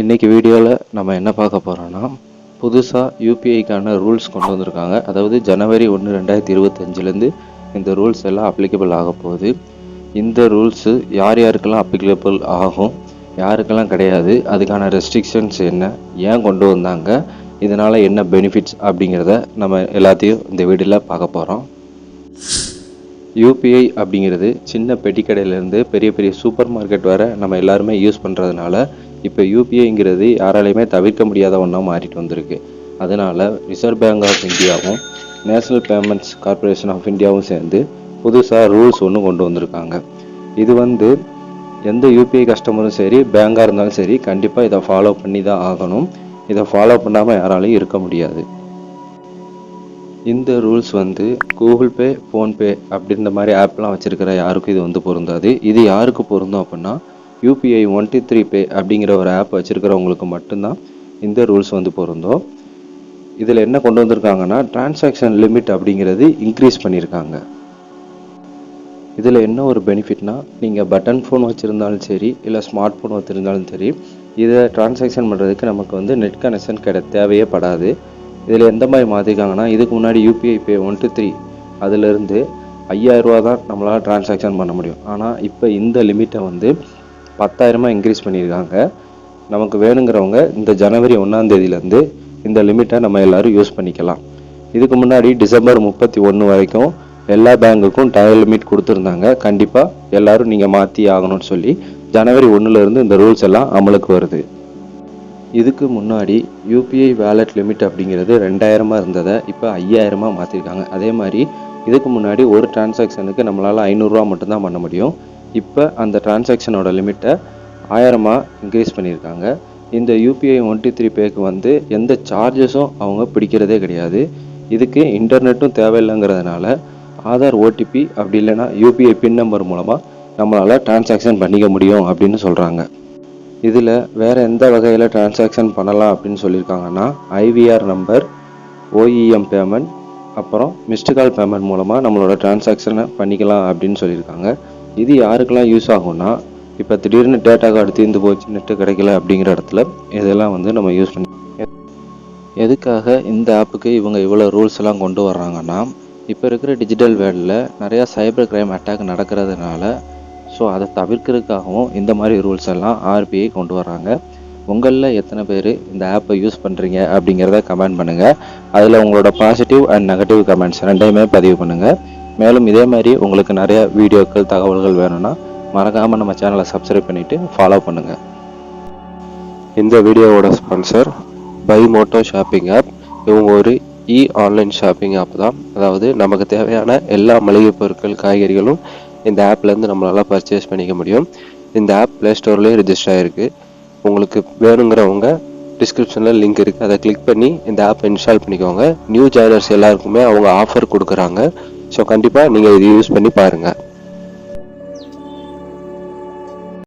இன்றைக்கி வீடியோவில் நம்ம என்ன பார்க்க போகிறோன்னா, புதுசாக யூபிஐக்கான ரூல்ஸ் கொண்டு வந்திருக்காங்க. அதாவது ஜனவரி 1, 2025லேருந்து இந்த ரூல்ஸ் எல்லாம் அப்ளிகபிள் ஆக போகுது. இந்த ரூல்ஸு யார் யாருக்கெல்லாம் அப்ளிகபிள் ஆகும், யாருக்கெல்லாம் கிடையாது, அதுக்கான ரெஸ்ட்ரிக்ஷன்ஸ் என்ன, ஏன் கொண்டு வந்தாங்க, இதனால் என்ன பெனிஃபிட்ஸ் அப்படிங்கிறத நம்ம எல்லாத்தையும் இந்த வீடியோவில் பார்க்க போகிறோம். யூபிஐ அப்படிங்கிறது சின்ன பெட்டி கடையிலேருந்து பெரிய பெரிய சூப்பர் மார்க்கெட் வரை நம்ம எல்லாருமே யூஸ் பண்ணுறதுனால இப்போ யூபிஐங்கிறது யாராலையுமே தவிர்க்க முடியாத ஒன்றா மாறிட்டு வந்திருக்கு. அதனால் ரிசர்வ் பேங்க் ஆஃப் இந்தியாவும் நேஷ்னல் பேமெண்ட்ஸ் கார்பரேஷன் ஆஃப் இந்தியாவும் சேர்ந்து புதுசாக ரூல்ஸ் ஒன்று கொண்டு வந்திருக்காங்க. இது எந்த யூபிஐ கஸ்டமரும் சரி, பேங்காக இருந்தாலும் சரி, கண்டிப்பாக இதை ஃபாலோ பண்ணி தான் ஆகணும். இதை ஃபாலோ பண்ணாமல் யாராலையும் இருக்க முடியாது. இந்த ரூல்ஸ் கூகுள் பே, ஃபோன்பே அப்படின்ற மாதிரி ஆப்லாம் வச்சுருக்கிற யாருக்கும் இது பொருந்தாது. இது யாருக்கு பொருந்தும் அப்படின்னா, யூபிஐ 123 பே அப்படிங்கிற ஒரு ஆப் வச்சுருக்கிறவங்களுக்கு மட்டும்தான் இந்த ரூல்ஸ் பொருந்தும். இதில் என்ன கொண்டு வந்திருக்காங்கன்னா, டிரான்சாக்ஷன் லிமிட் அப்படிங்கிறது இன்க்ரீஸ் பண்ணியிருக்காங்க. இதில் என்ன ஒரு பெனிஃபிட்னா, நீங்கள் பட்டன் ஃபோன் வச்சுருந்தாலும் சரி, இல்லை ஸ்மார்ட் ஃபோன் வச்சுருந்தாலும் சரி, இதை டிரான்சாக்ஷன் பண்ணுறதுக்கு நமக்கு நெட் கனெக்ஷன் தேவையே படாது. இதில் எந்த மாதிரி மாற்றிருக்காங்கன்னா, இதுக்கு முன்னாடி யூபிஐ பே 123 அதிலிருந்து 5000 ரூபா தான் நம்மளால் டிரான்சாக்ஷன் பண்ண முடியும். ஆனால் இப்போ இந்த லிமிட்டை 10,000 இன்க்ரீஸ் பண்ணியிருக்காங்க. நமக்கு வேணுங்கிறவங்க இந்த ஜனவரி 1ஆம் தேதியிலேருந்து இந்த லிமிட்டை நம்ம எல்லோரும் யூஸ் பண்ணிக்கலாம். இதுக்கு முன்னாடி டிசம்பர் 31 வரைக்கும் எல்லா பேங்குக்கும் டைம் லிமிட் கொடுத்துருந்தாங்க. கண்டிப்பாக எல்லோரும் நீங்கள் மாற்றி ஆகணும்னு சொல்லி ஜனவரி 1லேருந்து இந்த ரூல்ஸ் எல்லாம் அமலுக்கு வருது. இதுக்கு முன்னாடி யூபிஐ வேலெட் லிமிட் அப்படிங்கிறது 2000 இருந்ததை இப்போ 5000 மாற்றிருக்காங்க. அதே மாதிரி இதுக்கு முன்னாடி ஒரு டிரான்சாக்ஷனுக்கு நம்மளால் 500 ரூபா மட்டும்தான் பண்ண முடியும். இப்போ அந்த டிரான்சாக்ஷனோட லிமிட்டை 1000 இன்க்ரீஸ் பண்ணியிருக்காங்க. இந்த யூபிஐ 123 பேக்கு எந்த சார்ஜஸும் அவங்க பிடிக்கிறதே கிடையாது. இதுக்கு இன்டர்நெட்டும் தேவையில்லைங்கிறதுனால ஆதார் ஓடிபி அப்படி இல்லைன்னா யூபிஐ பின் நம்பர் மூலமாக நம்மளால் டிரான்சாக்ஷன் பண்ணிக்க முடியும் அப்படின்னு சொல்கிறாங்க. இதில் வேறு எந்த வகையில் டிரான்சாக்ஷன் பண்ணலாம் அப்படின்னு சொல்லியிருக்காங்கன்னா, ஐவிஆர் நம்பர், ஓஇஎம் பேமெண்ட், அப்புறம் மிஸ்டு கால் பேமெண்ட் மூலமாக நம்மளோட டிரான்சாக்ஷனை பண்ணிக்கலாம் அப்படின்னு சொல்லியிருக்காங்க. இது யாருக்கெல்லாம் யூஸ் ஆகும்னா, இப்போ திடீர்னு டேட்டா கார்டு தீர்ந்து போச்சு, நெட்டு கிடைக்கல அப்படிங்கிற இடத்துல இதெல்லாம் நம்ம யூஸ் பண்ணி. எதுக்காக இந்த ஆப்புக்கு இவங்க இவ்வளோ ரூல்ஸ் எல்லாம் கொண்டு வர்றாங்கன்னா, இப்போ இருக்கிற டிஜிட்டல் வேர்ல்டில் நிறையா சைபர் கிரைம் அட்டாக் நடக்கிறதுனால, ஸோ அதை தவிர்க்கிறதுக்காகவும் இந்த மாதிரி ரூல்ஸ் எல்லாம் ஆர்பிஐ கொண்டு வர்றாங்க. உங்களில் எத்தனை பேர் இந்த ஆப்பை யூஸ் பண்ணுறீங்க அப்படிங்கிறத கமெண்ட் பண்ணுங்கள். அதில் உங்களோட பாசிட்டிவ் அண்ட் நெகட்டிவ் கமெண்ட்ஸ் ரெண்டையுமே பதிவு பண்ணுங்கள். மேலும் இதே மாதிரி உங்களுக்கு நிறைய வீடியோக்கள், தகவல்கள் வேணும்னா மறக்காமல் நம்ம சேனலை சப்ஸ்கிரைப் பண்ணிவிட்டு ஃபாலோ பண்ணுங்கள். இந்த வீடியோவோட sponsor by Moto shopping app. இவங்க ஒரு ஆன்லைன் ஷாப்பிங் ஆப் தான். அதாவது நமக்கு தேவையான எல்லா மளிகை பொருட்கள், காய்கறிகளும் இந்த ஆப்லேருந்து நம்மளால் பர்ச்சேஸ் பண்ணிக்க முடியும். இந்த ஆப் ப்ளே ஸ்டோர்லேயே ரிஜிஸ்டர் ஆகிருக்கு. உங்களுக்கு வேணுங்கிறவங்க டிஸ்கிரிப்ஷனில் லிங்க் இருக்குது, அதை கிளிக் பண்ணி இந்த ஆப் இன்ஸ்டால் பண்ணிக்கோங்க. நியூ ஜாயினர்ஸ் எல்லாருக்குமே அவங்க ஆஃபர் கொடுக்குறாங்க. ஸோ கண்டிப்பாக நீங்கள் இதை யூஸ் பண்ணி பாருங்கள்.